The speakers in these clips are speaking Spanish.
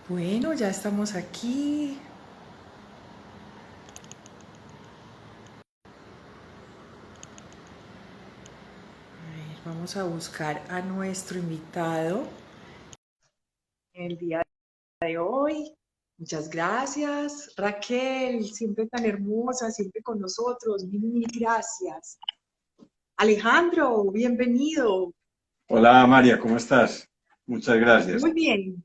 Bueno, ya estamos aquí. A ver, vamos a buscar a nuestro invitado el día de hoy. Muchas gracias. Raquel, siempre tan hermosa, siempre con nosotros. Mil gracias. Alejandro, bienvenido. Hola María, ¿cómo estás? Muchas gracias. Muy bien.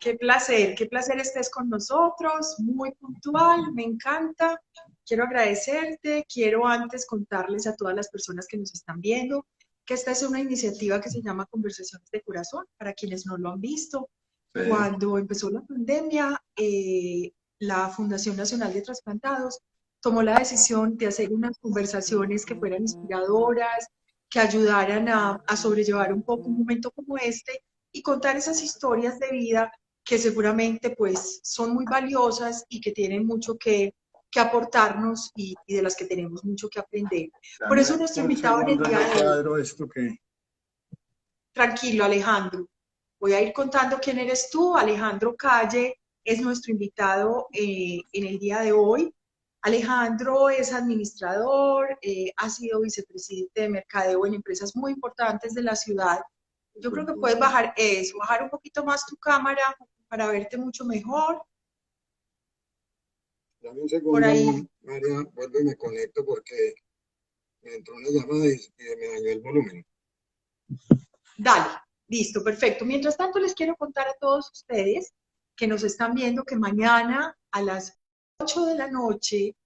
Qué placer estés con nosotros, muy puntual, me encanta. Quiero agradecerte, quiero antes contarles a todas las personas que nos están viendo que esta es una iniciativa que se llama Conversaciones de Corazón, para quienes no lo han visto. Sí. Cuando empezó la pandemia, la Fundación Nacional de Trasplantados tomó la decisión de hacer unas conversaciones que fueran inspiradoras, que ayudaran a sobrellevar un poco un momento como este y contar esas historias de vida que seguramente pues son muy valiosas y que tienen mucho que aportarnos y de las que tenemos mucho que aprender. Por eso Dame nuestro un invitado en el segundo, día yo de hoy, cuadro esto que... tranquilo Alejandro, voy a ir contando quién eres tú. Alejandro Calle es nuestro invitado en el día de hoy. Alejandro es administrador, ha sido vicepresidente de mercadeo en empresas muy importantes de la ciudad. Yo creo que puedes bajar eso, bajar un poquito más tu cámara para verte mucho mejor. Dame un Por segundo, ahí, María, vuelvo y me conecto porque me entró una llamada y me dañó el volumen. dale, listo, perfecto. Mientras tanto, les quiero contar a todos ustedes que nos están viendo que mañana a las 8 de la noche,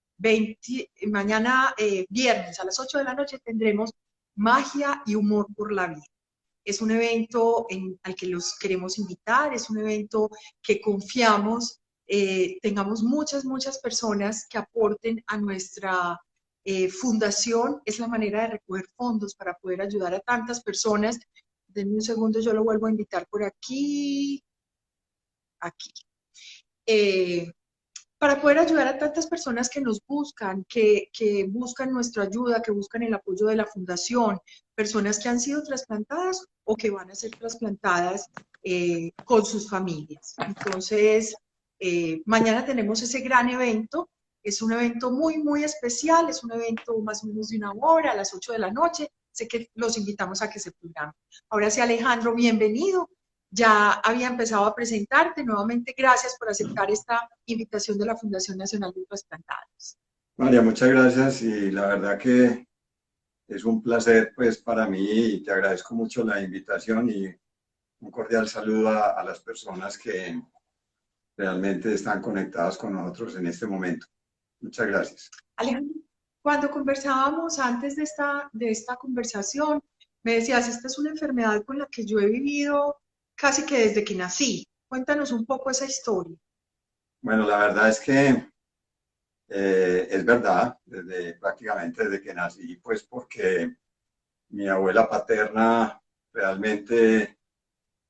mañana viernes a las 8 de la noche tendremos Magia y Humor por la Vida. Es un evento al que los queremos invitar, es un evento que confiamos tengamos muchas personas que aporten a nuestra fundación. Es la manera de recoger fondos para poder ayudar a tantas personas. Denme un segundo, yo lo vuelvo a invitar por aquí, aquí. Eh, para poder ayudar a tantas personas que nos buscan, que buscan nuestra ayuda, que buscan el apoyo de la fundación, personas que han sido trasplantadas o que van a ser trasplantadas con sus familias. Entonces, mañana tenemos ese gran evento. Es un evento muy especial, es un evento más o menos de una hora, a las 8 de la noche. Sé que los invitamos a que se programen. Ahora sí, Alejandro, bienvenido. Ya había empezado a presentarte. Nuevamente, gracias por aceptar esta invitación de la Fundación Nacional de Trasplantados. María, muchas gracias y la verdad que es un placer pues para mí y te agradezco mucho la invitación y un cordial saludo a las personas que realmente están conectadas con nosotros en este momento. Muchas gracias. Alejandro, cuando conversábamos antes de esta conversación, me decías, esta es una enfermedad con la que yo he vivido casi que desde que nací. Cuéntanos un poco esa historia. Bueno, la verdad es que es verdad, prácticamente desde que nací, pues porque mi abuela paterna realmente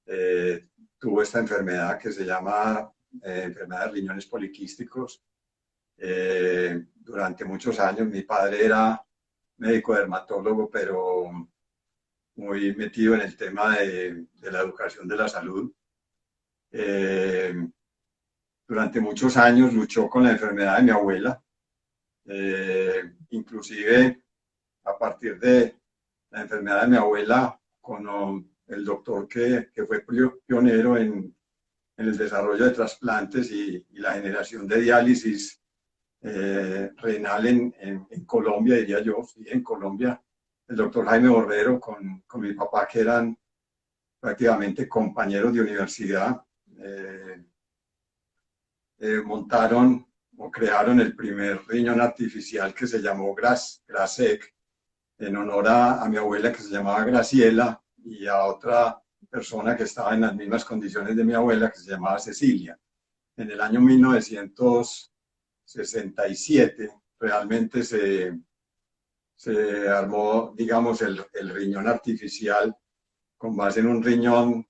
eh, tuvo esta enfermedad que se llama enfermedad de riñones poliquísticos. Durante muchos años mi padre era médico dermatólogo, pero muy metido en el tema de la educación de la salud. Eh, Durante muchos años luchó con la enfermedad de mi abuela, inclusive a partir de la enfermedad de mi abuela, con el doctor que fue pionero en el desarrollo de trasplantes y la generación de diálisis renal en Colombia, diría yo, sí, en Colombia, el doctor Jaime Borrero con mi papá, que eran prácticamente compañeros de universidad, eh, montaron o crearon el primer riñón artificial que se llamó GRASEC, en honor a mi abuela que se llamaba Graciela y a otra persona que estaba en las mismas condiciones de mi abuela que se llamaba Cecilia. En el año 1967 realmente se armó, digamos, el riñón artificial con base en un riñón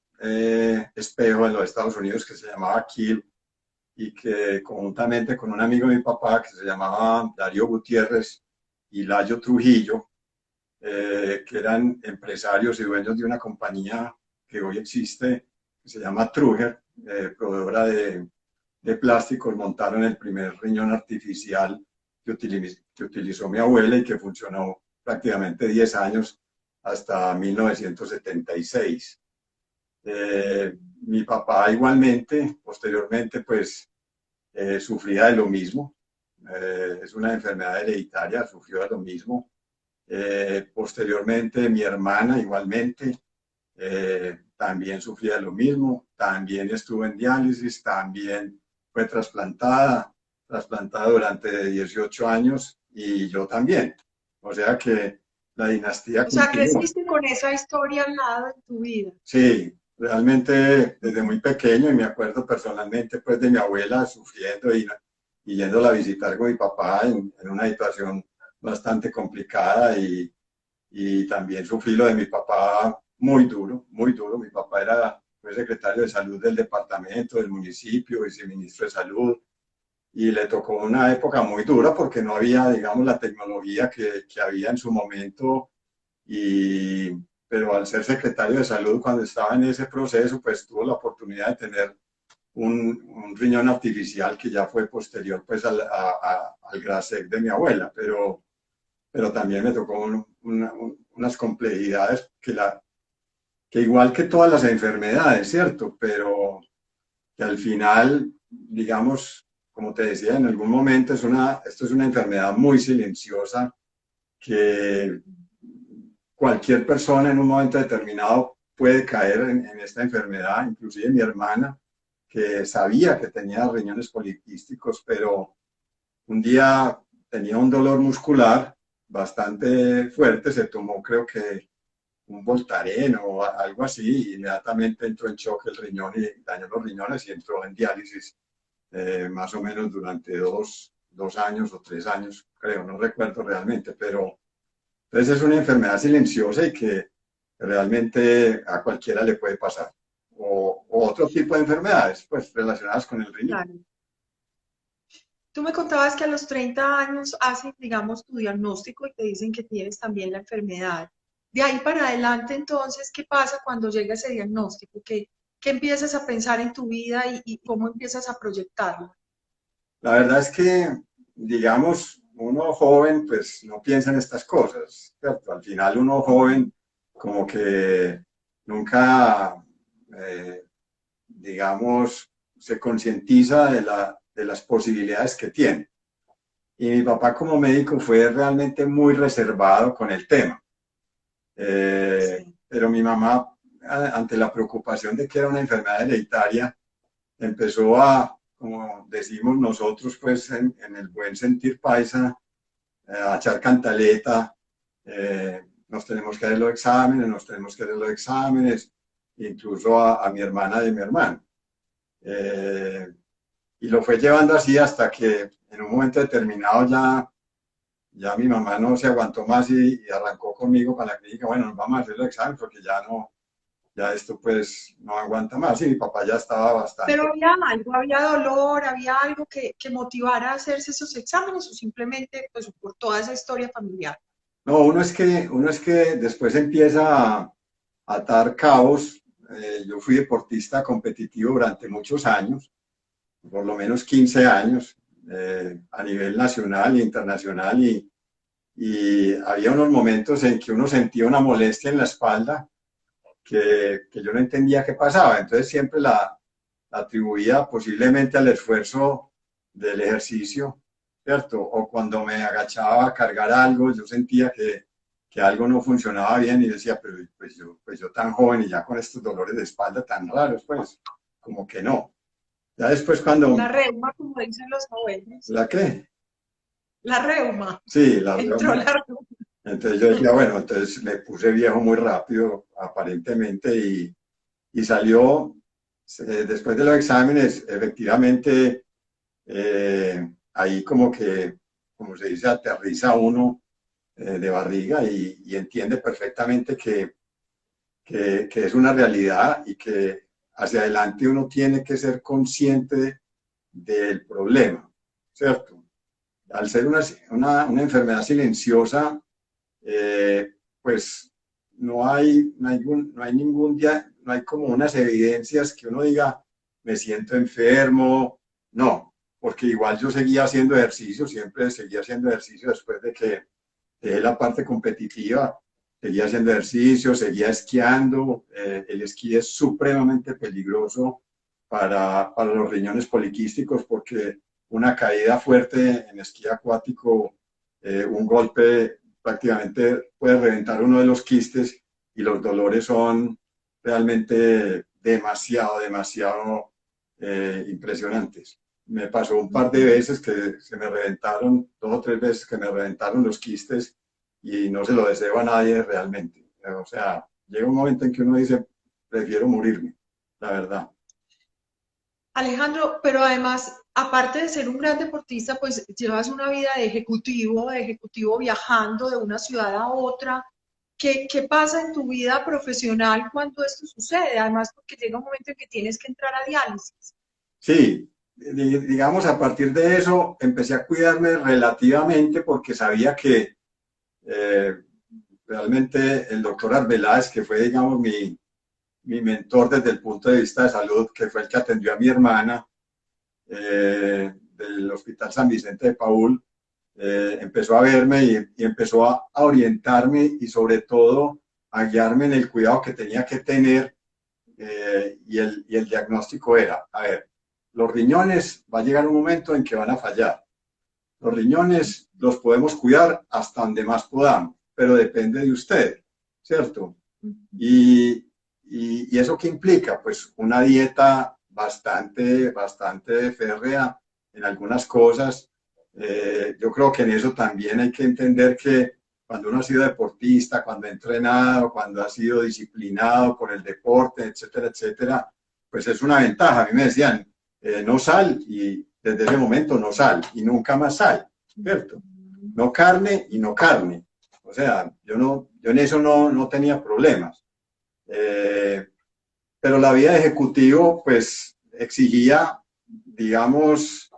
espejo en los Estados Unidos que se llamaba Kiel y que conjuntamente con un amigo de mi papá que se llamaba Darío Gutiérrez y Layo Trujillo, que eran empresarios y dueños de una compañía que hoy existe, que se llama Truger, proveedora de plásticos, montaron el primer riñón artificial que utilizó mi abuela y que funcionó prácticamente 10 años hasta 1976. Mi papá igualmente, posteriormente, pues sufría de lo mismo. Es una enfermedad hereditaria, sufrió de lo mismo. Posteriormente, mi hermana igualmente también sufría de lo mismo, también estuvo en diálisis, también fue trasplantada durante 18 años y yo también. O sea que la dinastía O sea, continúa. creciste con esa historia al lado en tu vida. Sí, realmente desde muy pequeño y me acuerdo personalmente pues de mi abuela sufriendo y yéndola a visitar con mi papá en una situación bastante complicada y también sufrí lo de mi papá muy duro, muy duro. Mi papá fue secretario de salud del departamento, del municipio, viceministro de salud y le tocó una época muy dura porque no había, digamos, la tecnología que había en su momento pero al ser secretario de salud cuando estaba en ese proceso, pues tuvo la oportunidad de tener un riñón artificial que ya fue posterior pues al GRASEC de mi abuela, pero también me tocó unas complejidades que igual que todas las enfermedades, ¿cierto? Pero que al final, digamos, como te decía, en algún momento esto es una enfermedad muy silenciosa que cualquier persona en un momento determinado puede caer en esta enfermedad, inclusive mi hermana, que sabía que tenía riñones poliquísticos, pero un día tenía un dolor muscular bastante fuerte, se tomó creo que un Voltaren o algo así, y inmediatamente entró en shock el riñón y dañó los riñones y entró en diálisis más o menos durante dos años o 3 años, creo, no recuerdo realmente, pero entonces es una enfermedad silenciosa y que realmente a cualquiera le puede pasar. O otro tipo de enfermedades, pues relacionadas con el riñón. Claro. Tú me contabas que a los 30 años hacen, digamos, tu diagnóstico y te dicen que tienes también la enfermedad. De ahí para adelante, entonces, ¿qué pasa cuando llega ese diagnóstico? ¿Qué empiezas a pensar en tu vida y cómo empiezas a proyectarlo? La verdad es que, digamos, uno joven, pues no piensa en estas cosas, ¿cierto? Al final uno joven como que nunca, eh, digamos, se concientiza de las posibilidades que tiene. Y mi papá como médico fue realmente muy reservado con el tema. Sí. Pero mi mamá, ante la preocupación de que era una enfermedad hereditaria, empezó como decimos nosotros, pues en el buen sentir paisa, a echar cantaleta, nos tenemos que hacer los exámenes, incluso a mi hermana de mi hermano. Y lo fue llevando así hasta que en un momento determinado ya mi mamá no se aguantó más y arrancó conmigo para la clínica. Bueno, nos vamos a hacer los exámenes porque ya esto pues no aguanta más. Y mi papá ya estaba Pero bastante. había algo, había dolor, había algo que motivara a hacerse esos exámenes o simplemente pues, por toda esa historia familiar. No, uno es que después empieza a atar cabos. Yo fui deportista competitivo durante muchos años, por lo menos 15 años, a nivel nacional e internacional, y había unos momentos en que uno sentía una molestia en la espalda que yo no entendía qué pasaba. Entonces siempre la atribuía posiblemente al esfuerzo del ejercicio, ¿cierto? O cuando me agachaba a cargar algo, yo sentía que algo no funcionaba bien y decía, pero pues yo tan joven y ya con estos dolores de espalda tan raros, pues como que no. Ya después La cuando... reuma, como dicen los abuelos. ¿La qué? La reuma. Sí, la Entró reuma. la reuma. Entonces yo decía, bueno, entonces me puse viejo muy rápido, aparentemente, y salió, después de los exámenes, efectivamente, ahí como se dice, aterriza uno de barriga y entiende perfectamente que es una realidad y que hacia adelante uno tiene que ser consciente del problema, ¿cierto? Al ser una enfermedad silenciosa, pues no hay como unas evidencias que uno diga, me siento enfermo, no, porque igual yo seguía haciendo ejercicio, siempre seguía haciendo ejercicio después de que dejé la parte competitiva, seguía haciendo ejercicio, seguía esquiando. El esquí es supremamente peligroso para los riñones poliquísticos porque una caída fuerte en esquí acuático, un golpe prácticamente puede reventar uno de los quistes y los dolores son realmente demasiado impresionantes. Me pasó un par de veces que se me reventaron, 2 o 3 veces que me reventaron los quistes y no se lo deseo a nadie realmente. O sea, llega un momento en que uno dice, prefiero morirme, la verdad. Alejandro, pero además, aparte de ser un gran deportista, pues llevas una vida de ejecutivo viajando de una ciudad a otra. ¿Qué pasa en tu vida profesional cuando esto sucede? Además, porque llega un momento en que tienes que entrar a diálisis. Sí, digamos, a partir de eso empecé a cuidarme relativamente porque sabía que eh, realmente el doctor Arbeláez, que fue, digamos, mi mentor desde el punto de vista de salud, que fue el que atendió a mi hermana del Hospital San Vicente de Paúl, empezó a verme y empezó a orientarme y sobre todo a guiarme en el cuidado que tenía que tener y el diagnóstico era, a ver, los riñones va a llegar un momento en que van a fallar. Los riñones los podemos cuidar hasta donde más podamos, pero depende de usted, ¿cierto? Y eso qué implica, pues una dieta bastante férrea en algunas cosas. Yo creo que en eso también hay que entender que cuando uno ha sido deportista, cuando ha entrenado, cuando ha sido disciplinado por el deporte, etcétera, etcétera, pues es una ventaja. A mí me decían, no sal, y desde ese momento no sal, y nunca más sal, ¿cierto? No carne y no carne. O sea, yo en eso no tenía problemas. Pero la vida de ejecutivo, pues, exigía, digamos,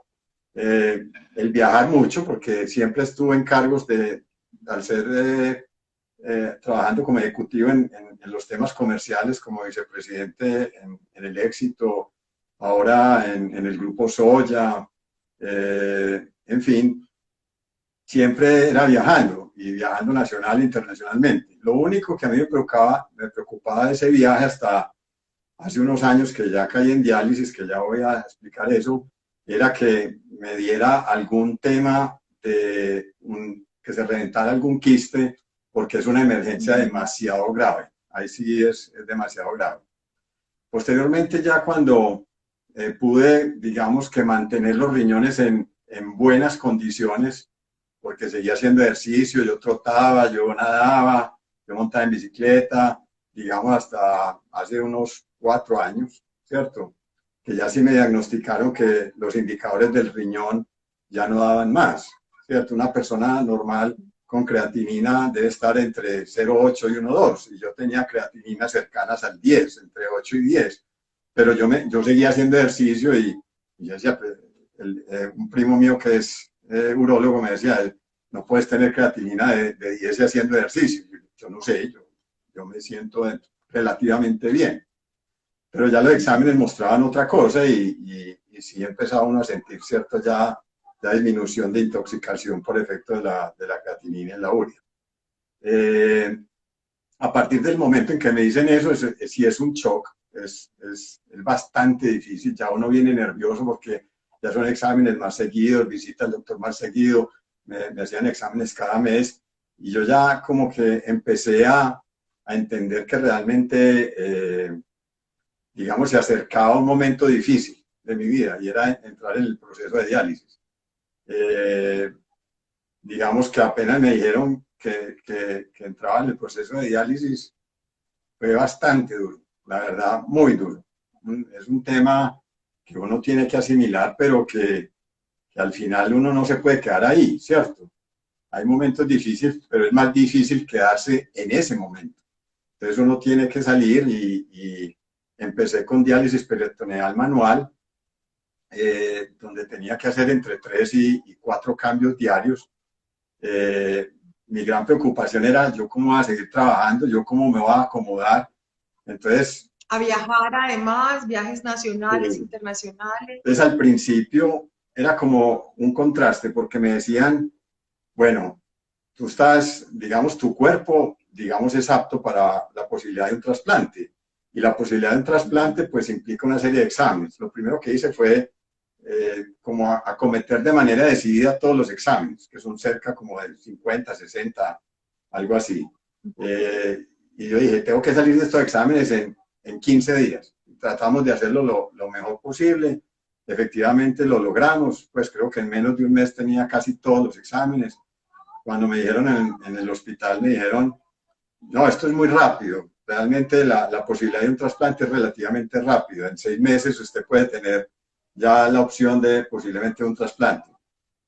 el viajar mucho, porque siempre estuve en cargos al ser trabajando como ejecutivo en los temas comerciales, como vicepresidente en el Éxito, ahora en el grupo Soya, en fin, siempre era viajando y viajando nacional e internacionalmente. Lo único que a mí me preocupaba de ese viaje hasta hace unos años que ya caí en diálisis, que ya voy a explicar eso, era que me diera algún tema que se reventara algún quiste, porque es una emergencia demasiado grave. Ahí sí es demasiado grave. Posteriormente, ya cuando pude, digamos, que mantener los riñones en buenas condiciones, porque seguía haciendo ejercicio, yo trotaba, yo nadaba, yo montaba en bicicleta, digamos hasta hace unos 4 años, ¿cierto? Que ya sí me diagnosticaron que los indicadores del riñón ya no daban más, ¿cierto? Una persona normal con creatinina debe estar entre 0,8 y 1,2, y yo tenía creatinina cercanas al 10, entre 8 y 10, pero yo seguía haciendo ejercicio y yo decía, pues, un primo mío que es urólogo me decía, no puedes tener creatinina de 10 y haciendo ejercicio. Yo no sé, yo me siento relativamente bien. Pero ya los exámenes mostraban otra cosa y sí empezaba uno a sentir cierta ya disminución de intoxicación por efecto de la creatinina en la urea. A partir del momento en que me dicen eso, sí es un shock, es bastante difícil, ya uno viene nervioso porque ya son exámenes más seguidos, visita al doctor más seguido, me hacían exámenes cada mes y yo ya como que empecé a entender que realmente, digamos, se acercaba un momento difícil de mi vida y era entrar en el proceso de diálisis. Digamos que apenas me dijeron que entraba en el proceso de diálisis, fue bastante duro, la verdad, muy duro. Es un tema que uno tiene que asimilar, pero que al final uno no se puede quedar ahí, ¿cierto? Hay momentos difíciles, pero es más difícil quedarse en ese momento. Entonces uno tiene que salir y empecé con diálisis peritoneal manual, donde tenía que hacer entre 3 y 4 cambios diarios. Mi gran preocupación era yo cómo voy a seguir trabajando, yo cómo me voy a acomodar. Entonces A viajar además, viajes nacionales, Eh, internacionales. entonces al principio era como un contraste porque me decían, bueno, tú estás, digamos, tu cuerpo, digamos, es apto para la posibilidad de un trasplante. Y la posibilidad de un trasplante, pues, implica una serie de exámenes. Lo primero que hice fue como acometer de manera decidida todos los exámenes, que son cerca como de 50, 60, algo así. Y yo dije, tengo que salir de estos exámenes en 15 días. Tratamos de hacerlo lo mejor posible. Efectivamente lo logramos, pues creo que en menos de un mes tenía casi todos los exámenes. Cuando me dijeron en el hospital, me dijeron, no, esto es muy rápido. Realmente la posibilidad de un trasplante es relativamente rápido. En 6 meses usted puede tener ya la opción de posiblemente un trasplante.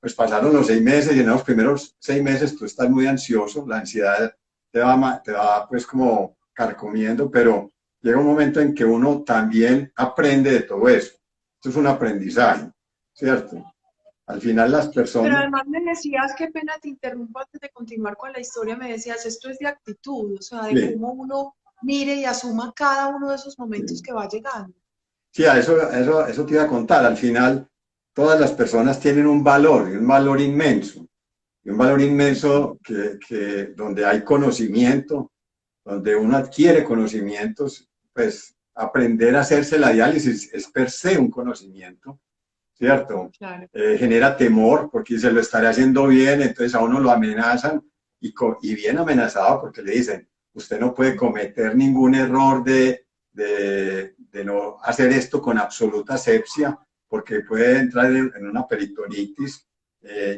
Pues pasaron los 6 meses y en los primeros 6 meses tú estás muy ansioso, la ansiedad te va pues como carcomiendo, pero llega un momento en que uno también aprende de todo eso. Esto es un aprendizaje, ¿cierto? Al final las Pero personas, además me decías, qué pena te interrumpo antes de continuar con la historia, me decías, esto es de actitud, o sea, de sí, cómo uno mire y asuma cada uno de esos momentos sí. que va llegando. Sí, a eso te iba a contar. Al final, todas las personas tienen un valor, y un valor inmenso, y un valor inmenso donde hay conocimiento, donde uno adquiere conocimientos, pues aprender a hacerse la diálisis es per se un conocimiento, ¿cierto? Claro. Genera temor porque se lo estará haciendo bien, entonces a uno lo amenazan y bien amenazado porque le dicen, usted no puede cometer ningún error de no hacer esto con absoluta asepsia porque puede entrar en una peritonitis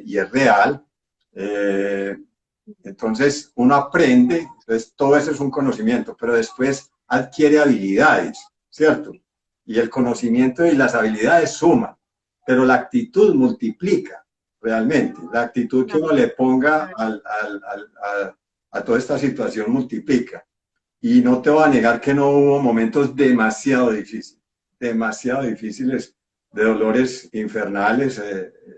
y es real. Eh, entonces uno aprende, entonces todo eso es un conocimiento, pero después adquiere habilidades, ¿cierto? Y el conocimiento y las habilidades suman, pero la actitud multiplica realmente. La actitud que uno Claro, le ponga claro. a toda esta situación multiplica. Y no te voy a negar que no hubo momentos demasiado difíciles, de dolores infernales.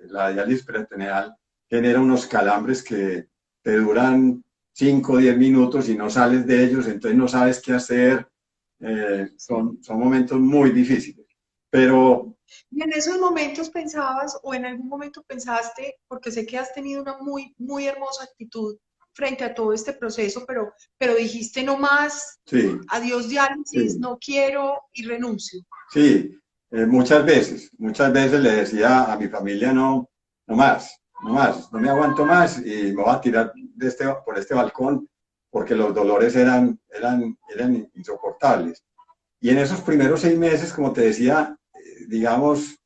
La diálisis peritoneal genera unos calambres que te duran 5 o 10 minutos y no sales de ellos, entonces no sabes qué hacer. Sí. Son momentos muy difíciles. Pero Y en esos momentos pensabas, o en algún momento pensaste, porque sé que has tenido una muy, muy hermosa actitud frente a todo este proceso, pero dijiste no más, sí, adiós diálisis, sí. no quiero y renuncio. Sí, muchas veces le decía a mi familia, no, no más, no más, no me aguanto más y me voy a tirar por este balcón porque los dolores eran insoportables. Y en esos primeros 6 meses, como te decía, digamos,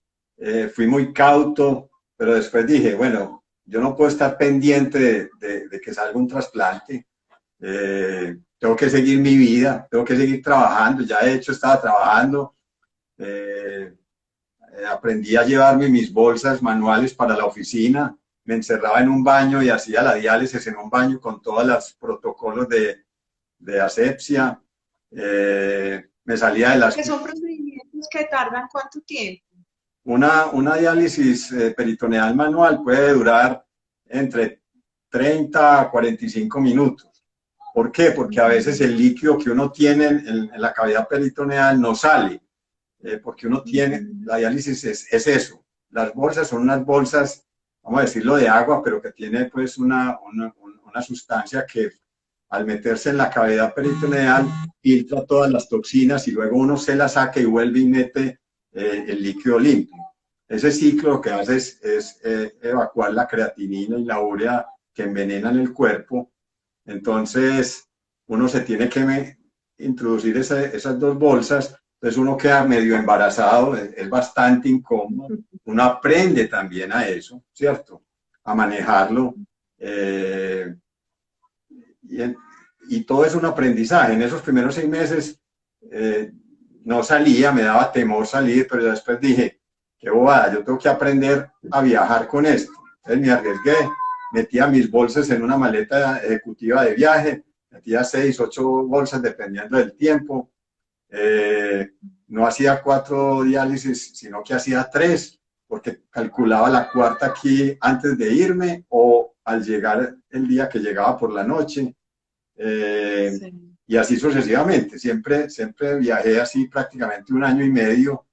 fui muy cauto, pero después dije, bueno, yo no puedo estar pendiente de que salga un trasplante. Tengo que seguir mi vida, tengo que seguir trabajando, ya de hecho estaba trabajando. eh, Aprendí a llevarme mis bolsas manuales para la oficina, me encerraba en un baño y hacía la diálisis en un baño con todos los protocolos de asepsia. Me salía de las... Que son procedimientos que tardan cuánto tiempo. Una diálisis peritoneal manual puede durar entre 30 a 45 minutos. ¿Por qué? Porque a veces el líquido que uno tiene en la cavidad peritoneal no sale. Porque uno tiene, la diálisis es eso. Las bolsas son unas bolsas, vamos a decirlo, de agua, pero que tiene pues una sustancia que al meterse en la cavidad peritoneal filtra todas las toxinas y luego uno se la saca y vuelve y mete el líquido limpio. Ese ciclo lo que hace es evacuar la creatinina y la urea que envenenan el cuerpo. Entonces, uno se tiene que introducir esas dos bolsas, entonces uno queda medio embarazado, es bastante incómodo, uno aprende también a eso, ¿cierto? A manejarlo. Eh, y, y, todo es un aprendizaje. En esos primeros 6 meses eh, no salía, me daba temor salir, pero después dije, qué bobada, yo tengo que aprender a viajar con esto. Entonces me arriesgué, metía mis bolsas en una maleta ejecutiva de viaje, metía 6, 8 bolsas dependiendo del tiempo. No hacía 4 diálisis, sino que hacía 3, porque calculaba la cuarta aquí antes de irme o al llegar el día que llegaba por la noche. Eh, Sí. y así sucesivamente. Siempre viajé así prácticamente un año y medio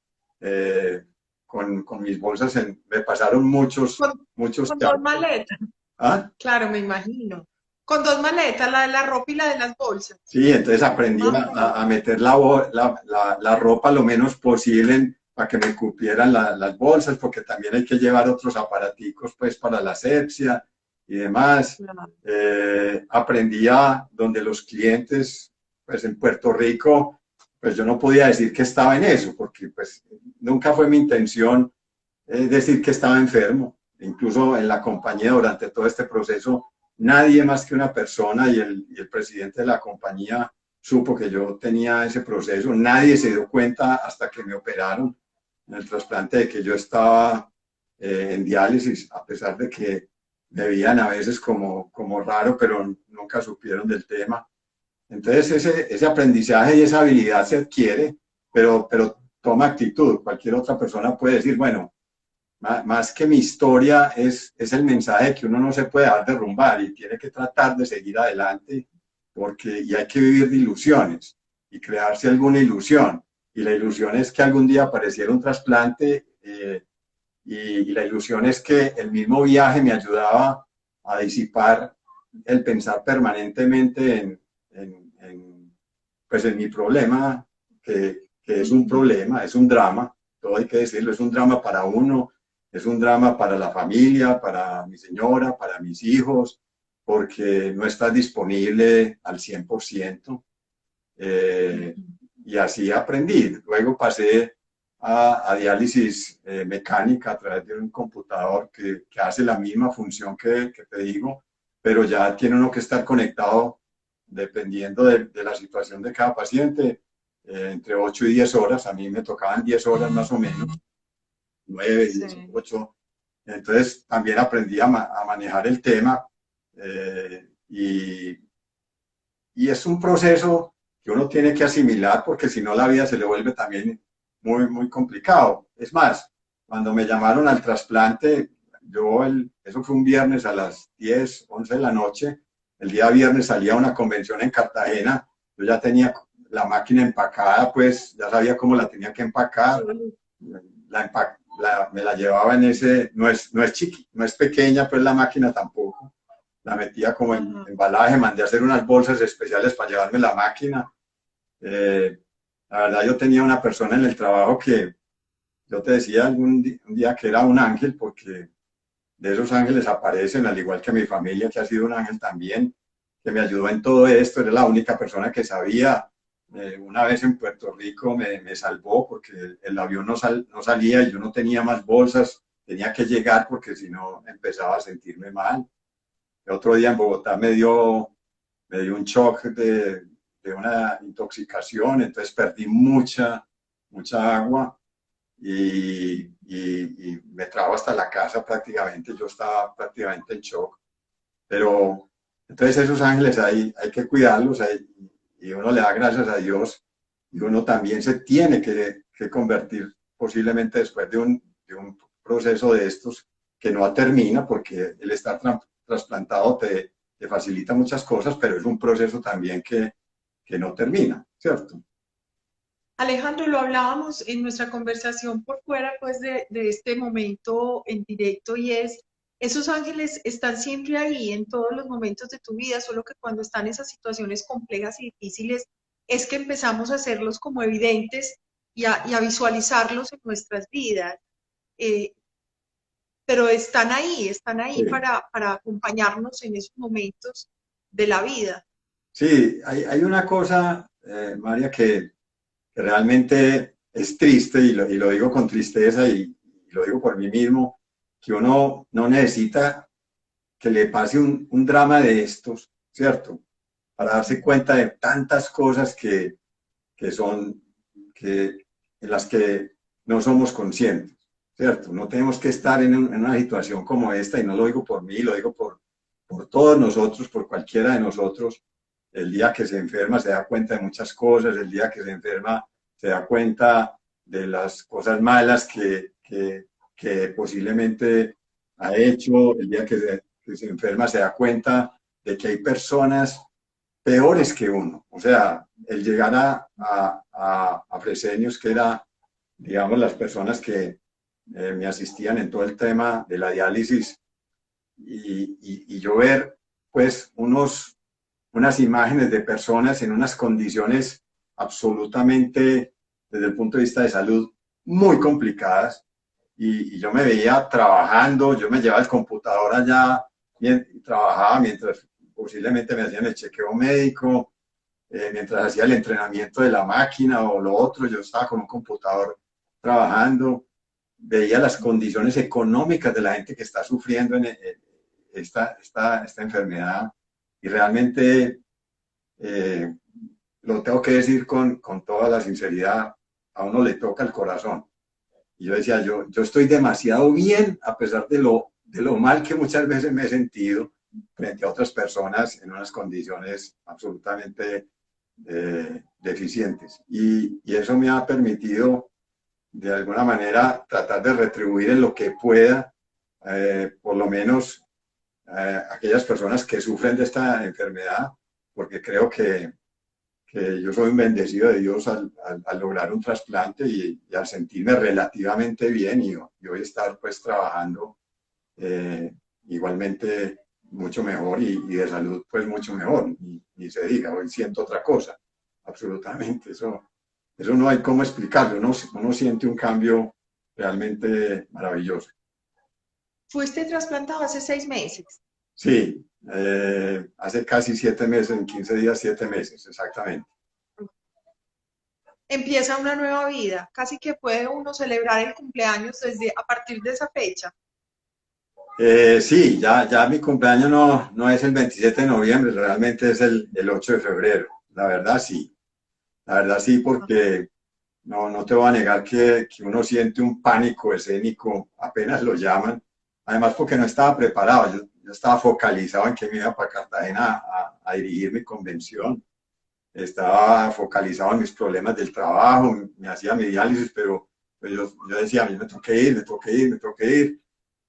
con mis bolsas. Me pasaron muchos Con dos charcos. maletas, ¿Ah? claro, me imagino. Con dos maletas, la de la ropa y la de las bolsas. Sí, entonces aprendí Más o menos. a meter la ropa lo menos posible para que me cupieran las bolsas, porque también hay que llevar otros aparaticos pues para la asepsia y demás. Claro. Aprendí a donde los clientes, pues en Puerto Rico, pues yo no podía decir que estaba en eso, porque pues nunca fue mi intención decir que estaba enfermo. Incluso en la compañía durante todo este proceso, nadie más que una persona y el presidente de la compañía supo que yo tenía ese proceso. Nadie se dio cuenta hasta que me operaron en el trasplante de que yo estaba en diálisis, a pesar de que me veían a veces como raro, pero nunca supieron del tema. Entonces ese aprendizaje y esa habilidad se adquiere, pero toma actitud. Cualquier otra persona puede decir, bueno, más que mi historia es el mensaje que uno no se puede dejar derrumbar y tiene que tratar de seguir adelante y hay que vivir de ilusiones y crearse alguna ilusión. Y la ilusión es que algún día apareciera un trasplante y la ilusión es que el mismo viaje me ayudaba a disipar el pensar permanentemente pues en mi problema, que es un problema, es un drama, todo hay que decirlo, es un drama para uno, es un drama para la familia, para mi señora, para mis hijos, porque no estás disponible al 100%. Eh, y así aprendí. Luego pasé a diálisis mecánica a través de un computador que hace la misma función que te digo, pero ya tiene uno que estar conectado dependiendo de la situación de cada paciente, entre 8 y 10 horas. A mí me tocaban 10 horas más o menos, 9, 10, Sí. 8. Entonces también aprendí a manejar el tema y es un proceso que uno tiene que asimilar porque si no la vida se le vuelve también muy complicado. Es más, cuando me llamaron al trasplante, eso fue un viernes a las 10, 11 de la noche, el día viernes salía a una convención en Cartagena, yo ya tenía la máquina empacada, pues ya sabía cómo la tenía que empacar, me la llevaba en ese, no es pequeña pues la máquina tampoco, la metía como en Ajá. embalaje, mandé a hacer unas bolsas especiales para llevarme la máquina. La verdad yo tenía una persona en el trabajo que yo te decía un día que era un ángel, porque de esos ángeles aparecen, al igual que mi familia, que ha sido un ángel también, que me ayudó en todo esto, era la única persona que sabía. Una vez en Puerto Rico me salvó porque el avión no salía y yo no tenía más bolsas, tenía que llegar porque si no empezaba a sentirme mal. El otro día en Bogotá me dio un shock de una intoxicación, entonces perdí mucha agua y me trajo hasta la casa prácticamente, yo estaba prácticamente en shock. Pero entonces esos ángeles hay que cuidarlos y uno le da gracias a Dios y uno también se tiene que convertir posiblemente después de un proceso de estos que no termina porque el estar trasplantado te facilita muchas cosas, pero es un proceso también que no termina, ¿cierto? Alejandro, lo hablábamos en nuestra conversación por fuera pues de este momento en directo y esos ángeles están siempre ahí en todos los momentos de tu vida, solo que cuando están esas situaciones complejas y difíciles es que empezamos a hacerlos como evidentes y a visualizarlos en nuestras vidas. Eh, pero están ahí Sí. para acompañarnos en esos momentos de la vida. Sí, hay una cosa, María, que realmente es triste y lo digo con tristeza y lo digo por mí mismo, que uno no necesita que le pase un drama de estos, ¿cierto? Para darse cuenta de tantas cosas que son, en las que no somos conscientes, ¿cierto? No tenemos que estar en una situación como esta, y no lo digo por mí, lo digo por todos nosotros, por cualquiera de nosotros. El día que se enferma se da cuenta de muchas cosas, el día que se enferma se da cuenta de las cosas malas que posiblemente ha hecho, el día que se enferma se da cuenta de que hay personas peores que uno. O sea, el llegar a Fresenius, que era, digamos, las personas que me asistían en todo el tema de la diálisis, y yo ver, pues, unas imágenes de personas en unas condiciones absolutamente, desde el punto de vista de salud, muy complicadas, y yo me veía trabajando, yo me llevaba el computador allá, y trabajaba mientras posiblemente me hacían el chequeo médico, mientras hacía el entrenamiento de la máquina o lo otro, yo estaba con un computador trabajando, veía las condiciones económicas de la gente que está sufriendo esta enfermedad, y realmente, eh, lo tengo que decir con toda la sinceridad, a uno le toca el corazón. Y yo decía, yo estoy demasiado bien, a pesar de lo mal que muchas veces me he sentido frente a otras personas en unas condiciones absolutamente deficientes. Y eso me ha permitido, de alguna manera, tratar de retribuir en lo que pueda, por lo menos, aquellas personas que sufren de esta enfermedad, porque creo que yo soy un bendecido de Dios al lograr un trasplante y al sentirme relativamente bien, y hoy estar pues trabajando, igualmente mucho mejor, y de salud pues mucho mejor, ni se diga, hoy siento otra cosa, absolutamente, eso no hay cómo explicarlo, uno siente un cambio realmente maravilloso. Fuiste trasplantado hace 6 meses. Sí, hace casi 7 meses, en 15 días, 7 meses, exactamente. Empieza una nueva vida. Casi que puede uno celebrar el cumpleaños desde a partir de esa fecha. Sí, ya mi cumpleaños no es el 27 de noviembre, realmente es el 8 de febrero. La verdad sí, la verdad sí, porque no te voy a negar que uno siente un pánico escénico apenas lo llaman. Además porque no estaba preparado, yo estaba focalizado en que me iba para Cartagena a dirigir mi convención. Estaba focalizado en mis problemas del trabajo, me hacía mi diálisis, pero pues yo decía, a mí me tengo que ir, me tengo que ir, me tengo que ir.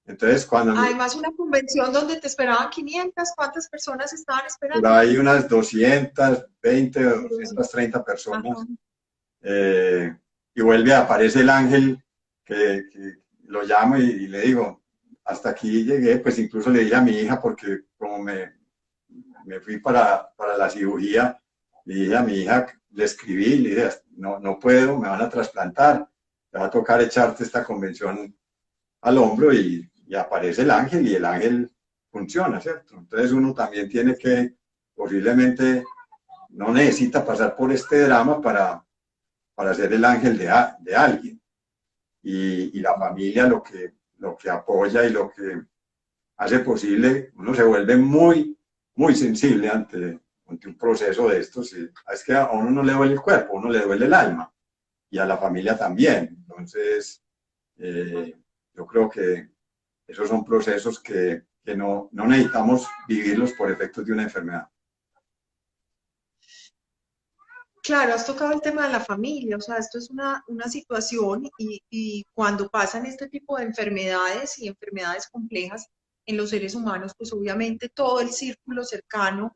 Entonces, Además, una convención donde te esperaban 500, ¿cuántas personas estaban por esperando? ahí unas 220 o 230 Ajá. personas, eh, y vuelve, aparece el ángel, que lo llamo y le digo, hasta aquí llegué, pues incluso le dije a mi hija, porque como me fui para la cirugía, le dije a mi hija, le escribí, le dije, no puedo, me van a trasplantar, te va a tocar echarte esta convención al hombro, y aparece el ángel, y el ángel funciona, ¿cierto? Entonces uno también tiene que, posiblemente, no necesita pasar por este drama para ser el ángel de alguien. Y la familia lo que apoya y lo que hace posible, uno se vuelve muy, muy sensible ante un proceso de estos. Es que a uno no le duele el cuerpo, a uno le duele el alma, y a la familia también. Entonces, yo creo que esos son procesos que no necesitamos vivirlos por efectos de una enfermedad. Claro, has tocado el tema de la familia, o sea, esto es una situación y cuando pasan este tipo de enfermedades y enfermedades complejas en los seres humanos, pues obviamente todo el círculo cercano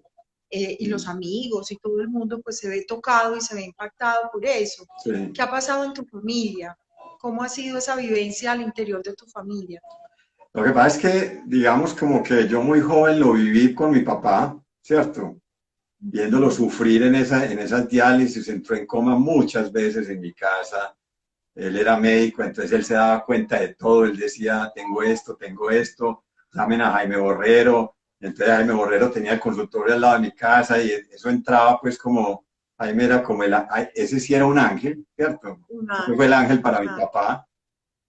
y los amigos y todo el mundo pues se ve tocado y se ve impactado por eso. Sí. ¿Qué ha pasado en tu familia? ¿Cómo ha sido esa vivencia al interior de tu familia? Lo que pasa es que, digamos, como que yo muy joven lo viví con mi papá, ¿cierto? Viéndolo sufrir en esas diálisis, entró en coma muchas veces en mi casa. Él era médico, entonces él se daba cuenta de todo, él decía, tengo esto, llamen a Jaime Borrero. Entonces Jaime Borrero tenía el consultorio al lado de mi casa, y eso entraba pues como, Jaime era como ese sí era un ángel, ¿cierto? Un Ese fue el ángel, ángel para un mi ángel. papá.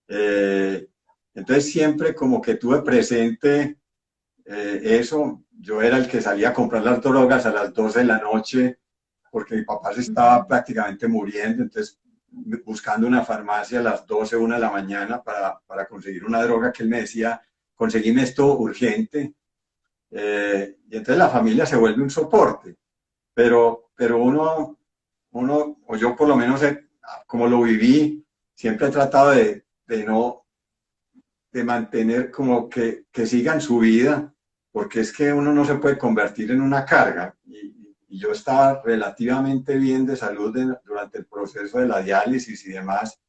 Eh, entonces siempre como que tuve presente, eso. Yo era el que salía a comprar las drogas a las 12 de la noche, porque mi papá se estaba Ujú. prácticamente muriendo, entonces buscando una farmacia a las 12, 1 de la mañana para conseguir una droga que él me decía, conseguime esto urgente. Y entonces la familia se vuelve un soporte, pero o yo por lo menos, como lo viví, siempre he tratado de mantener como que sigan su vida, porque es que uno no se puede convertir en una carga. y yo estaba relativamente bien de salud durante el proceso de la diálisis y demás.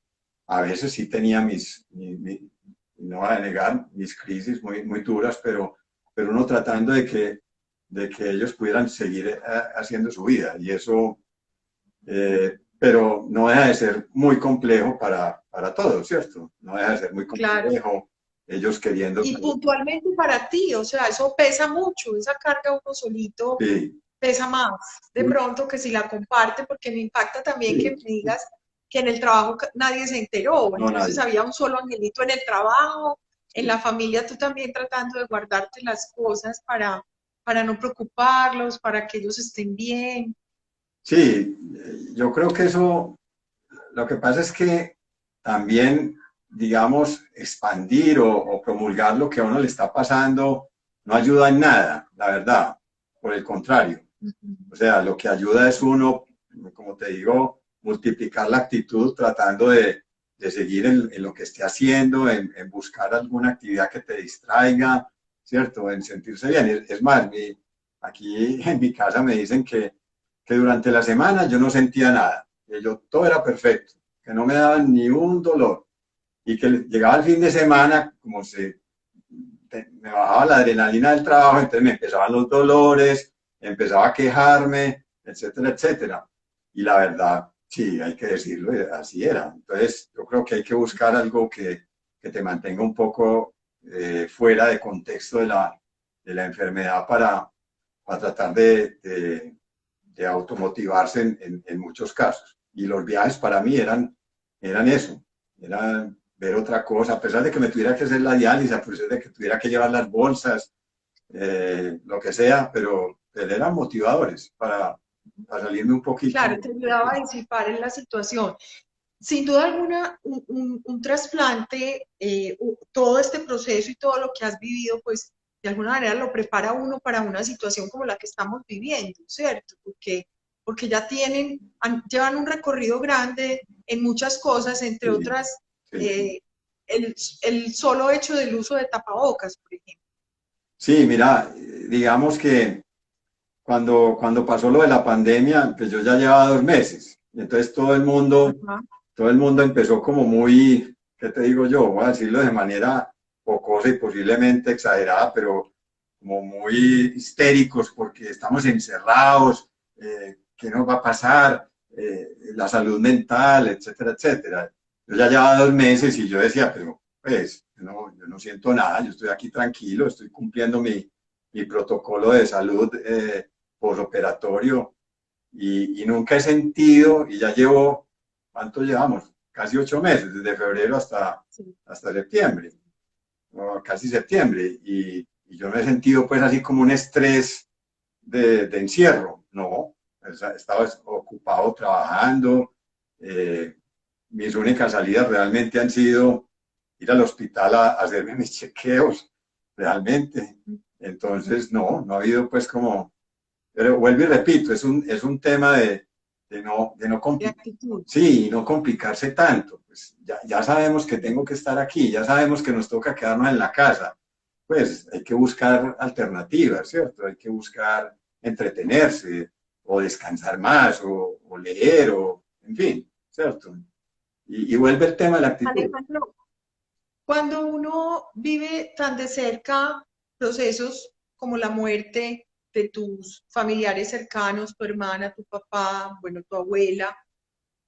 A veces sí tenía no voy a negar, mis crisis muy, muy duras, pero uno tratando de que ellos pudieran seguir haciendo su vida. Y eso, pero no deja de ser muy complejo para todos, ¿cierto? No deja de ser muy claro. complejo ellos queriendo. Y puntualmente para ti, o sea, eso pesa mucho, esa carga uno solito Sí, pesa más de pronto que si la comparte, porque me impacta también que sí, me digas que en el trabajo nadie se enteró, no entonces nadie. había un solo angelito en el trabajo, en la familia tú también tratando de guardarte las cosas para no preocuparlos, para que ellos estén bien. Sí, yo creo que eso, lo que pasa es que también, digamos, expandir o promulgar lo que a uno le está pasando no ayuda en nada, la verdad, por el contrario. O sea, lo que ayuda es uno, como te digo, multiplicar la actitud tratando de seguir en lo que esté haciendo, en buscar alguna actividad que te distraiga, ¿cierto? En sentirse bien. Es más, aquí en mi casa me dicen que durante la semana yo no sentía nada, que todo era perfecto, que no me daban ni un dolor y que llegaba el fin de semana como se me bajaba la adrenalina del trabajo, entonces me empezaban los dolores, empezaba a quejarme, etcétera, etcétera. Y la verdad, sí, hay que decirlo, así era. Entonces, yo creo que hay que buscar algo que te mantenga un poco fuera de contexto de la enfermedad para tratar de automotivarse en muchos casos. Y los viajes para mí eran eso, eran ver otra cosa, a pesar de que me tuviera que hacer la diálisis, a pesar de que tuviera que llevar las bolsas, lo que sea, pero eran motivadores para salirme un poquito. Claro, te ayudaba a disipar en la situación. Sin duda alguna, un trasplante, todo este proceso y todo lo que has vivido, pues de alguna manera lo prepara a uno para una situación como la que estamos viviendo, ¿cierto? Porque ya llevan un recorrido grande en muchas cosas, entre Sí, otras, sí. eh, el solo hecho del uso de tapabocas, por ejemplo. Sí, mira, digamos que cuando pasó lo de la pandemia, pues yo ya llevaba 2 meses. Y entonces Ajá. todo el mundo empezó como muy, ¿qué te digo yo? Voy a decirlo de manera jocosa y posiblemente exagerada, pero como muy histéricos porque estamos encerrados, ¿qué nos va a pasar? La salud mental, etcétera, etcétera. Yo ya llevaba 2 meses y yo decía, pero pues, yo no siento nada, yo estoy aquí tranquilo, estoy cumpliendo mi protocolo de salud posoperatorio y nunca he sentido, y ya llevo, ¿cuánto llevamos? Casi 8 meses, desde febrero Sí. hasta septiembre, o casi septiembre, y yo no he sentido pues así como un estrés de encierro, no, estaba ocupado trabajando, mis únicas salidas realmente han sido ir al hospital a hacerme mis chequeos, realmente. Entonces, no ha habido pues como, pero vuelvo y repito, es un tema de no De complicar, actitud. sí, no complicarse tanto. Pues ya sabemos que tengo que estar aquí, ya sabemos que nos toca quedarnos en la casa. Pues hay que buscar alternativas, ¿cierto? Hay que buscar entretenerse o descansar más o leer o, en fin, ¿cierto? Y vuelve el tema de la actitud. Alejandro, cuando uno vive tan de cerca procesos como la muerte de tus familiares cercanos, tu hermana, tu papá, bueno, tu abuela,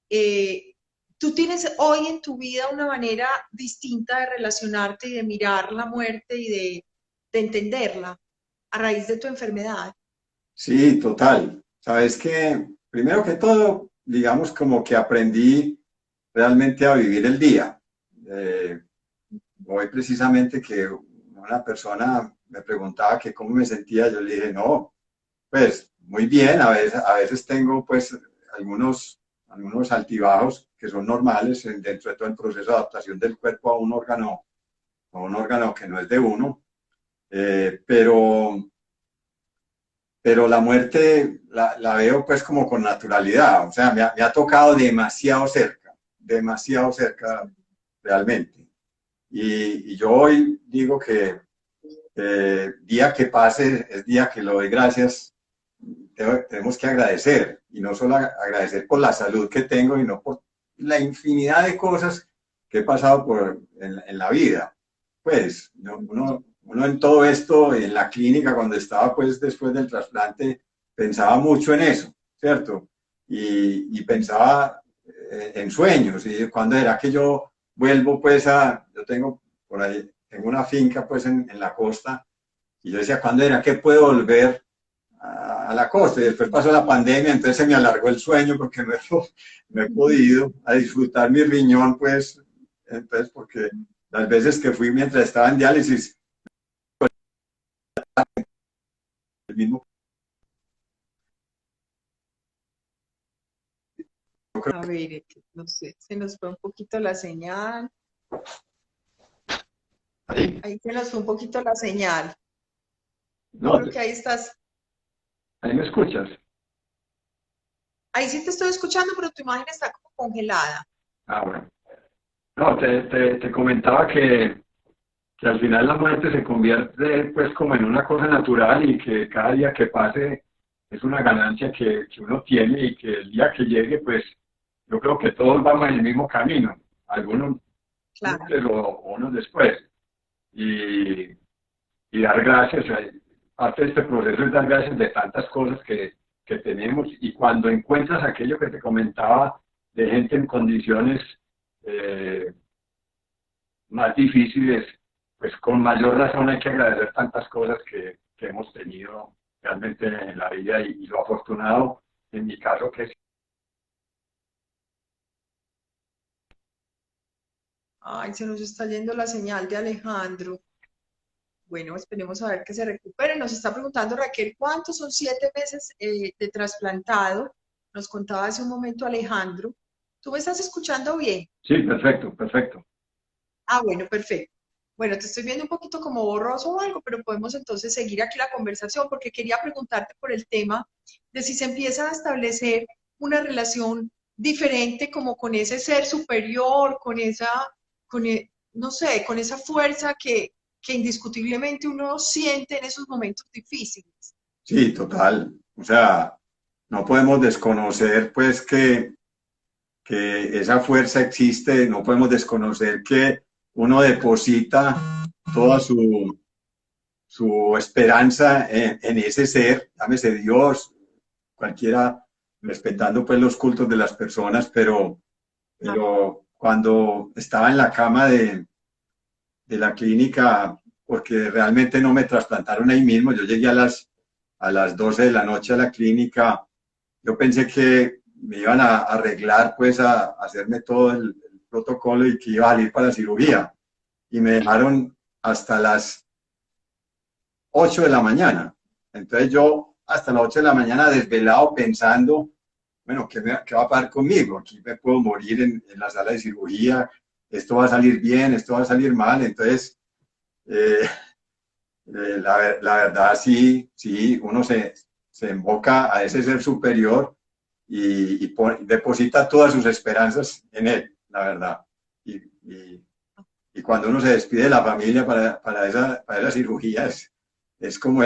eh, tú tienes hoy en tu vida una manera distinta de relacionarte y de mirar la muerte y de entenderla a raíz de tu enfermedad. Sí, total. Sabes que, primero que todo, digamos como que aprendí realmente a vivir el día. Eh, Hoy precisamente que una persona me preguntaba que cómo me sentía, yo le dije, no, pues muy bien, a veces tengo pues algunos altibajos que son normales dentro de todo el proceso de adaptación del cuerpo a un órgano que no es de uno, pero la muerte la veo pues como con naturalidad, o sea, me ha tocado demasiado cerca realmente. Y yo hoy digo que día que pase es día que lo doy gracias tenemos que agradecer, y no solo agradecer por la salud que tengo, sino por la infinidad de cosas que he pasado en la vida. Pues uno en todo esto, en la clínica, cuando estaba pues después del trasplante, pensaba mucho en eso, ¿cierto? Y pensaba en sueños, y cuándo era que yo vuelvo pues yo tengo por ahí, tengo una finca pues en la costa, y yo decía, ¿cuándo era que puedo volver a la costa? Y después pasó la pandemia, entonces se me alargó el sueño porque no he podido a disfrutar mi riñón, pues, entonces porque las veces que fui mientras estaba en diálisis, el mismo, yo creo A ver, no sé, se nos fue un poquito la señal. que ahí, Ahí se nos fue un poquito la señal. Yo no, creo que ahí estás. ahí me escuchas. Ahí sí te estoy escuchando, pero tu imagen está como congelada. Ah, bueno. No, te comentaba que al final la muerte se convierte pues como en una cosa natural y que cada día que pase es una ganancia que uno tiene y que el día que llegue pues yo creo que todos vamos en el mismo camino, algunos Claro. antes o unos después y, y dar gracias, parte de este proceso es dar gracias de tantas cosas que tenemos y cuando encuentras aquello que te comentaba de gente en condiciones eh, más difíciles, pues con mayor razón hay que agradecer tantas cosas que hemos tenido realmente en la vida y lo afortunado, en mi caso, que es. Ay, se nos está yendo la señal de Alejandro. Bueno, esperemos a ver que se recupere. Nos está preguntando Raquel, ¿cuántos son 7 meses de trasplantado? Nos contaba hace un momento Alejandro. ¿Tú me estás escuchando bien? Sí, perfecto, perfecto. Ah, bueno, perfecto. Bueno, te estoy viendo un poquito como borroso o algo, pero podemos entonces seguir aquí la conversación porque quería preguntarte por el tema de si se empieza a establecer una relación diferente como con ese ser superior, con esa, no sé, con esa fuerza que indiscutiblemente uno siente en esos momentos difíciles. Sí, total. O sea, no podemos desconocer pues que esa fuerza existe, no podemos desconocer que uno deposita toda su esperanza en ese ser, llámese Dios, cualquiera, respetando pues los cultos de las personas, pero cuando estaba en la cama de la clínica, porque realmente no me trasplantaron ahí mismo, yo llegué a las 12 de la noche a la clínica, yo pensé que me iban a arreglar, pues a hacerme todo el protocolo y que iba a salir para la cirugía. Y me dejaron hasta las 8 de la mañana. Entonces yo hasta las 8 de la mañana desvelado pensando, bueno, ¿qué va a pasar conmigo? Aquí me puedo morir en la sala de cirugía, esto va a salir bien, esto va a salir mal. Entonces, eh, la verdad sí, sí, uno se invoca a ese ser superior y deposita todas sus esperanzas en él, la verdad. Y, y, y cuando uno se despide de la familia para esa cirugía, es como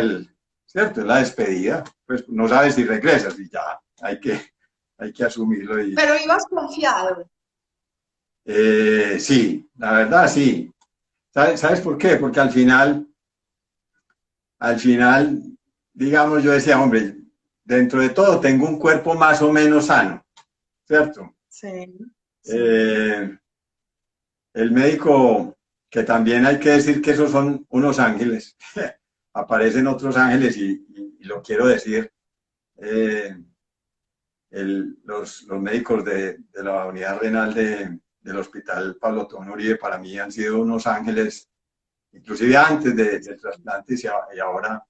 ¿cierto? Es la despedida, pues no sabes si regresas y ya hay que asumirlo. Pero ibas confiado. Sí, la verdad sí. ¿Sabes por qué? Porque al final, digamos, yo decía, hombre, dentro de todo tengo un cuerpo más o menos sano, ¿cierto? Sí, sí. Eh, el médico, que también hay que decir que esos son unos ángeles, aparecen otros ángeles y lo quiero decir, eh, los médicos de la unidad renal del Hospital Pablo Tobón Uribe para mí han sido unos ángeles, inclusive antes del trasplante y ahora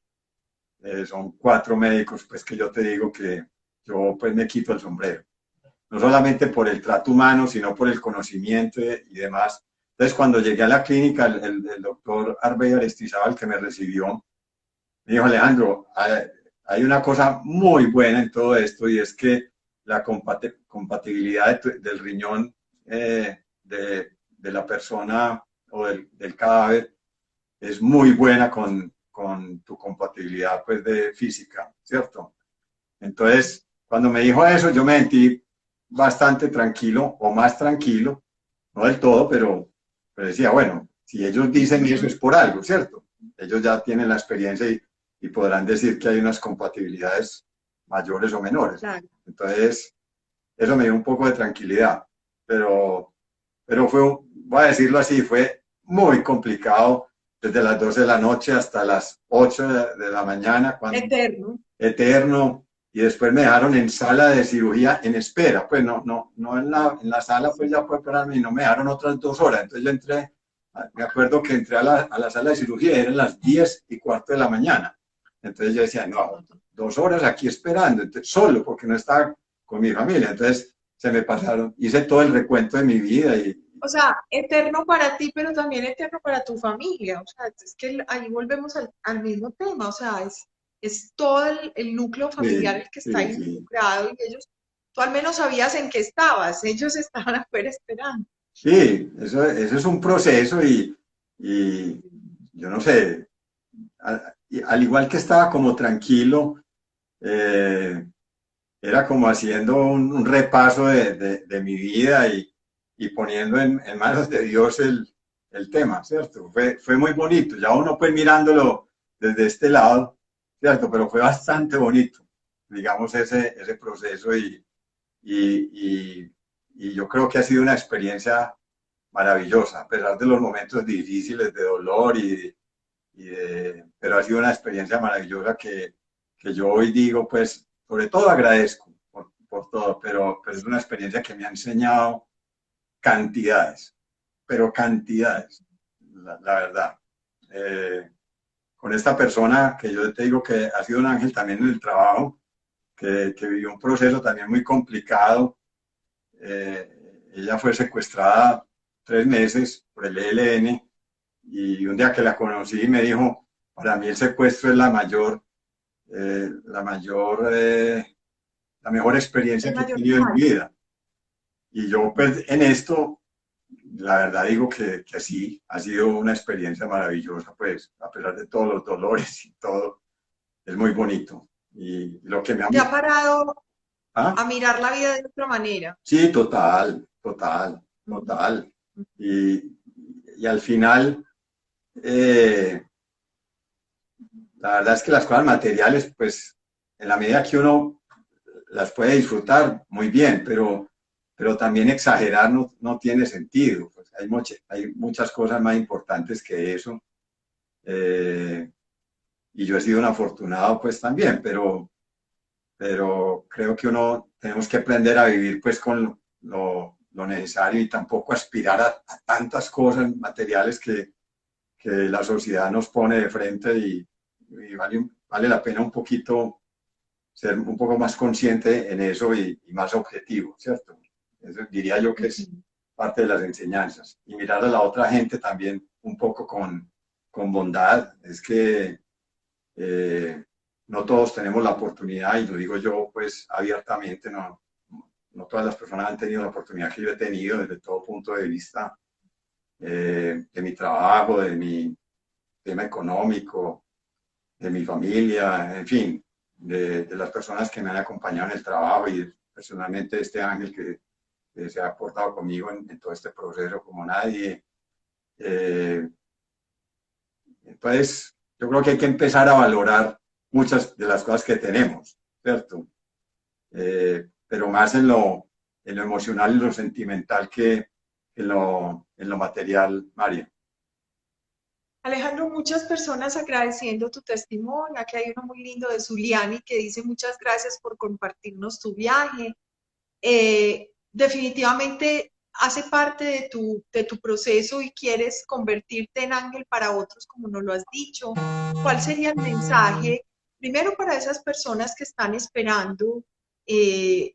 son 4 médicos, pues que yo te digo que yo pues me quito el sombrero. No solamente por el trato humano, sino por el conocimiento y demás. Entonces, cuando llegué a la clínica, el doctor Arbey Aristizábal, que me recibió, me dijo, Alejandro, hay una cosa muy buena en todo esto y es que la compatibilidad del riñón de la persona o del cadáver es muy buena con tu compatibilidad pues, de física, ¿cierto? Entonces, cuando me dijo eso, yo me sentí bastante tranquilo o más tranquilo, no del todo, pero decía, bueno, si ellos dicen eso es por algo, ¿cierto? Ellos ya tienen la experiencia y podrán decir que hay unas compatibilidades mayores o menores. Claro. Entonces, eso me dio un poco de tranquilidad, pero fue, voy a decirlo así, fue muy complicado desde las 12 de la noche hasta las 8 de la mañana, cuando, Eterno. eterno, y después me dejaron en sala de cirugía en espera, pues no en la sala, pues ya fue operarme y no me dejaron otras 2 horas, entonces yo entré, me acuerdo que entré a la sala de cirugía, eran las 10:15 de la mañana, entonces yo decía, no, 2 horas aquí esperando, entonces, solo porque no estaba con mi familia, entonces se me pasaron, hice todo el recuento de mi vida y O sea, eterno para ti, pero también eterno para tu familia. O sea, es que ahí volvemos al mismo tema. O sea, es todo el núcleo familiar sí, el que está sí, sí. involucrado y ellos, tú al menos sabías en qué estabas. Ellos estaban afuera esperando. Sí, eso es un proceso y yo no sé, al igual que estaba como tranquilo, eh, era como haciendo un repaso de mi vida y poniendo en manos de Dios el tema, ¿cierto? Fue muy bonito, ya uno pues mirándolo desde este lado, ¿cierto? Pero fue bastante bonito, digamos, ese proceso y, y yo creo que ha sido una experiencia maravillosa, a pesar de los momentos difíciles de dolor pero ha sido una experiencia maravillosa que yo hoy digo, pues, sobre todo agradezco por todo, pero pues es una experiencia que me ha enseñado cantidades, pero cantidades, la verdad. Eh, con esta persona que yo te digo que ha sido un ángel también en el trabajo, que vivió un proceso también muy complicado. Ella fue secuestrada 3 meses por el ELN y un día que la conocí me dijo, para mí el secuestro es la mayor, la mejor experiencia El que he mayor tenido en mi regalo. vida. Y yo pues en esto, la verdad digo que sí, ha sido una experiencia maravillosa, pues a pesar de todos los dolores y todo, es muy bonito. Y lo que me ha... Te ha parado ¿Ah? a mirar la vida de otra manera. Sí, total, total, Ujú. total. Y, y al final, eh, la verdad es que las cosas materiales, pues en la medida que uno las puede disfrutar, muy bien, pero también exagerar no tiene sentido. Pues hay muchas cosas más importantes que eso. eh, y yo he sido un afortunado, pues también, pero creo que uno tenemos que aprender a vivir pues con lo necesario y tampoco aspirar a tantas cosas materiales que la sociedad nos pone de frente y vale la pena un poquito ser un poco más consciente en eso y más objetivo, ¿cierto? Eso diría yo que es Ujú. parte de las enseñanzas. Y mirar a la otra gente también un poco con bondad. Es que eh, no todos tenemos la oportunidad, y lo digo yo pues abiertamente, no todas las personas han tenido la oportunidad que yo he tenido desde todo punto de vista de mi trabajo, de mi tema económico, de mi familia, en fin, de las personas que me han acompañado en el trabajo y personalmente este ángel que se ha portado conmigo en todo este proceso como nadie. Eh, entonces, yo creo que hay que empezar a valorar muchas de las cosas que tenemos, ¿cierto? Pero más en lo emocional y lo sentimental que en lo material, María. Alejandro, muchas personas agradeciendo tu testimonio. Aquí hay uno muy lindo de Zuliani que dice muchas gracias por compartirnos tu viaje. Definitivamente hace parte de tu proceso y quieres convertirte en ángel para otros, como nos lo has dicho. ¿Cuál sería el mensaje, primero para esas personas que están esperando eh,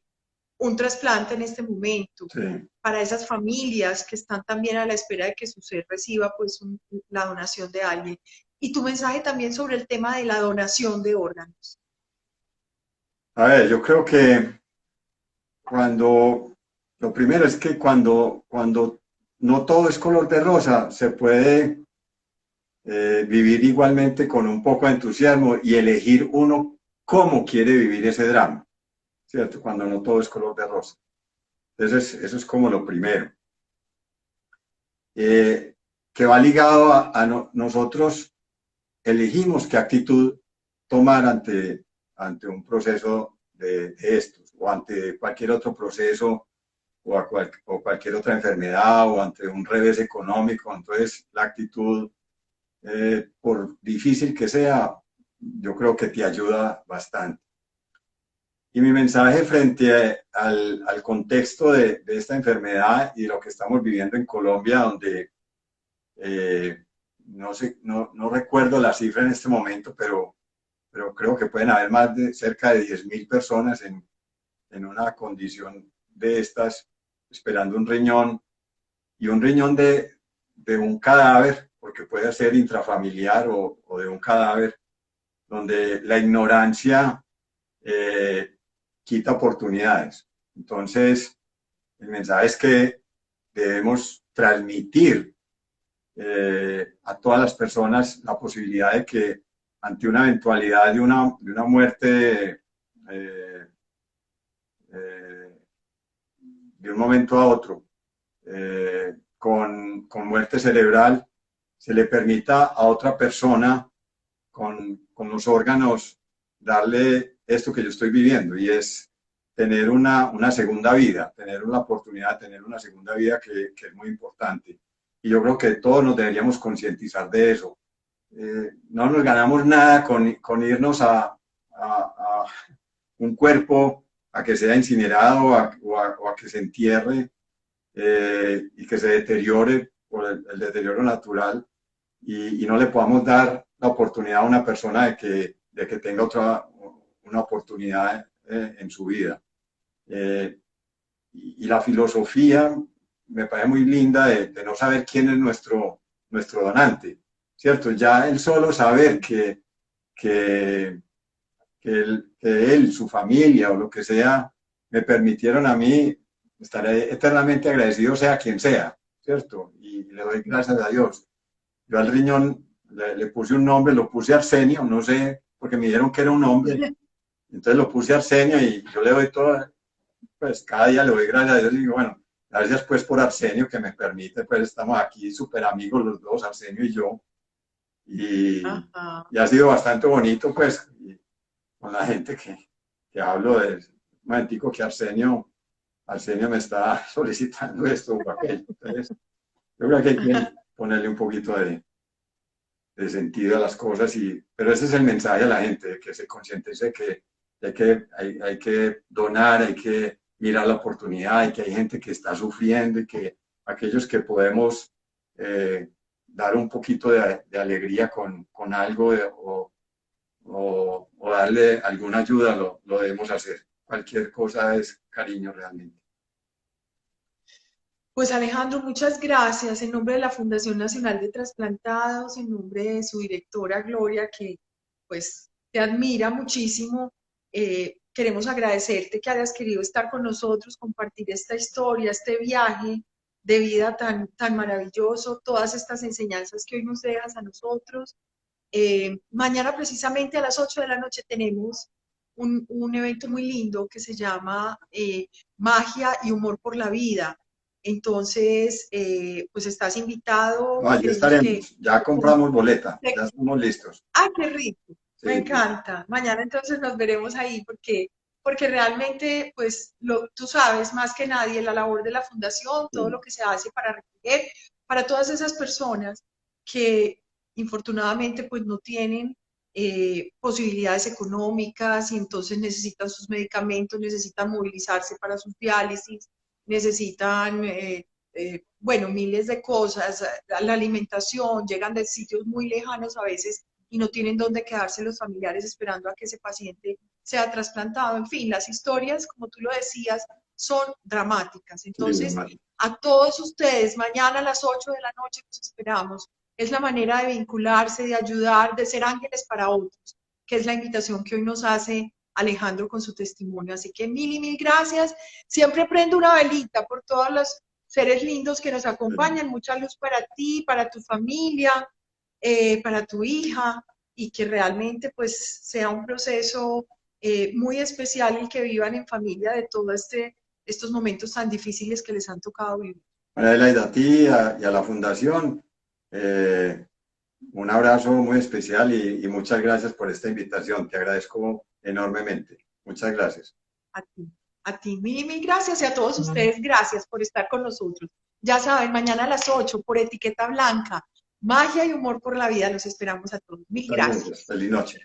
un trasplante en este momento, Sí. para esas familias que están también a la espera de que su ser reciba pues la donación de alguien? Y tu mensaje también sobre el tema de la donación de órganos. A ver, yo creo que cuando, lo primero es que cuando no todo es color de rosa, se puede vivir igualmente con un poco de entusiasmo y elegir uno cómo quiere vivir ese drama, ¿cierto? Cuando no todo es color de rosa. Entonces, eso es como lo primero. Que va ligado nosotros elegimos qué actitud tomar ante un proceso de estos, o ante cualquier otro proceso, o cualquier otra enfermedad, o ante un revés económico. Entonces, la actitud, por difícil que sea, yo creo que te ayuda bastante. Y mi mensaje frente al contexto de esta enfermedad y de lo que estamos viviendo en Colombia, donde no sé, no recuerdo la cifra en este momento, pero creo que pueden haber más de cerca de 10.000 personas en una condición de estas, esperando un riñón, y un riñón de un cadáver, porque puede ser intrafamiliar o de un cadáver, donde la ignorancia quita oportunidades. Entonces, el mensaje es que debemos transmitir a todas las personas la posibilidad de que ante una eventualidad de una muerte de un momento a otro, con muerte cerebral, se le permita a otra persona con los órganos darle esto que yo estoy viviendo, y es tener una segunda vida, tener una oportunidad de tener una segunda vida que es muy importante. Y yo creo que todos nos deberíamos concientizar de eso. No nos ganamos nada con irnos a un cuerpo a que sea incinerado o a que se entierre y que se deteriore por el deterioro natural, y no le podamos dar la oportunidad a una persona de que tenga una oportunidad en su vida. Y la filosofía me parece muy linda de no saber quién es nuestro donante, ¿cierto? Ya el solo saber que él, su familia o lo que sea, me permitieron a mí, estaré eternamente agradecido sea quien sea, ¿cierto? Y le doy gracias a Dios. Yo al riñón le puse un nombre, lo puse Arsenio, no sé, porque me dijeron que era un hombre, entonces lo puse Arsenio, y yo le doy todo, pues cada día le doy gracias a Dios y digo, bueno, gracias pues por Arsenio que me permite, pues estamos aquí súper amigos los dos, Arsenio y yo, y ha sido bastante bonito pues con la gente que hablo de, un momentico que Arsenio me está solicitando esto o aquello. Entonces, yo creo que hay que ponerle un poquito de sentido a las cosas, pero ese es el mensaje a la gente, que se concientice que hay que donar, hay que mirar la oportunidad, y que hay gente que está sufriendo, y que aquellos que podemos dar un poquito de alegría con algo o darle alguna ayuda, lo debemos hacer. Cualquier cosa es cariño realmente. Pues Alejandro, muchas gracias en nombre de la Fundación Nacional de Trasplantados, en nombre de su directora Gloria, que pues te admira muchísimo. Queremos agradecerte que hayas querido estar con nosotros, compartir esta historia, este viaje de vida tan maravilloso, todas estas enseñanzas que hoy nos dejas a nosotros. Mañana precisamente a las 8 de la noche tenemos un evento muy lindo que se llama Magia y Humor por la Vida. Entonces, pues estás invitado. No, allí Queremos que... estaremos, ya compramos boleta, ya estamos listos. ¡Ah, qué rico! Me Sí, sí. encanta. Mañana entonces nos veremos ahí porque realmente, pues, tú sabes más que nadie la labor de la fundación, todo Sí. lo que se hace para recoger, para todas esas personas que infortunadamente pues no tienen posibilidades económicas y entonces necesitan sus medicamentos, necesitan movilizarse para sus diálisis, necesitan, bueno, miles de cosas, la alimentación, llegan de sitios muy lejanos a veces y no tienen dónde quedarse los familiares esperando a que ese paciente sea trasplantado. En fin, las historias, como tú lo decías, son dramáticas. Entonces, Sí, a todos ustedes, mañana a las 8 de la noche los esperamos. Es la manera de vincularse, de ayudar, de ser ángeles para otros, que es la invitación que hoy nos hace Alejandro con su testimonio. Así que mil y mil gracias. Siempre prendo una velita por todos los seres lindos que nos acompañan. Mucha luz para ti, para tu familia, para tu hija, y que realmente pues sea un proceso muy especial el que vivan en familia de todos estos momentos tan difíciles que les han tocado vivir. María Adelaida, a ti y a la Fundación, un abrazo muy especial y muchas gracias por esta invitación. Te agradezco enormemente. Muchas gracias. A ti, mil gracias y a todos ustedes, gracias por estar con nosotros. Ya saben, mañana a las 8 por Etiqueta Blanca, Magia y Humor por la Vida, los esperamos a todos. Mil gracias. Feliz noche.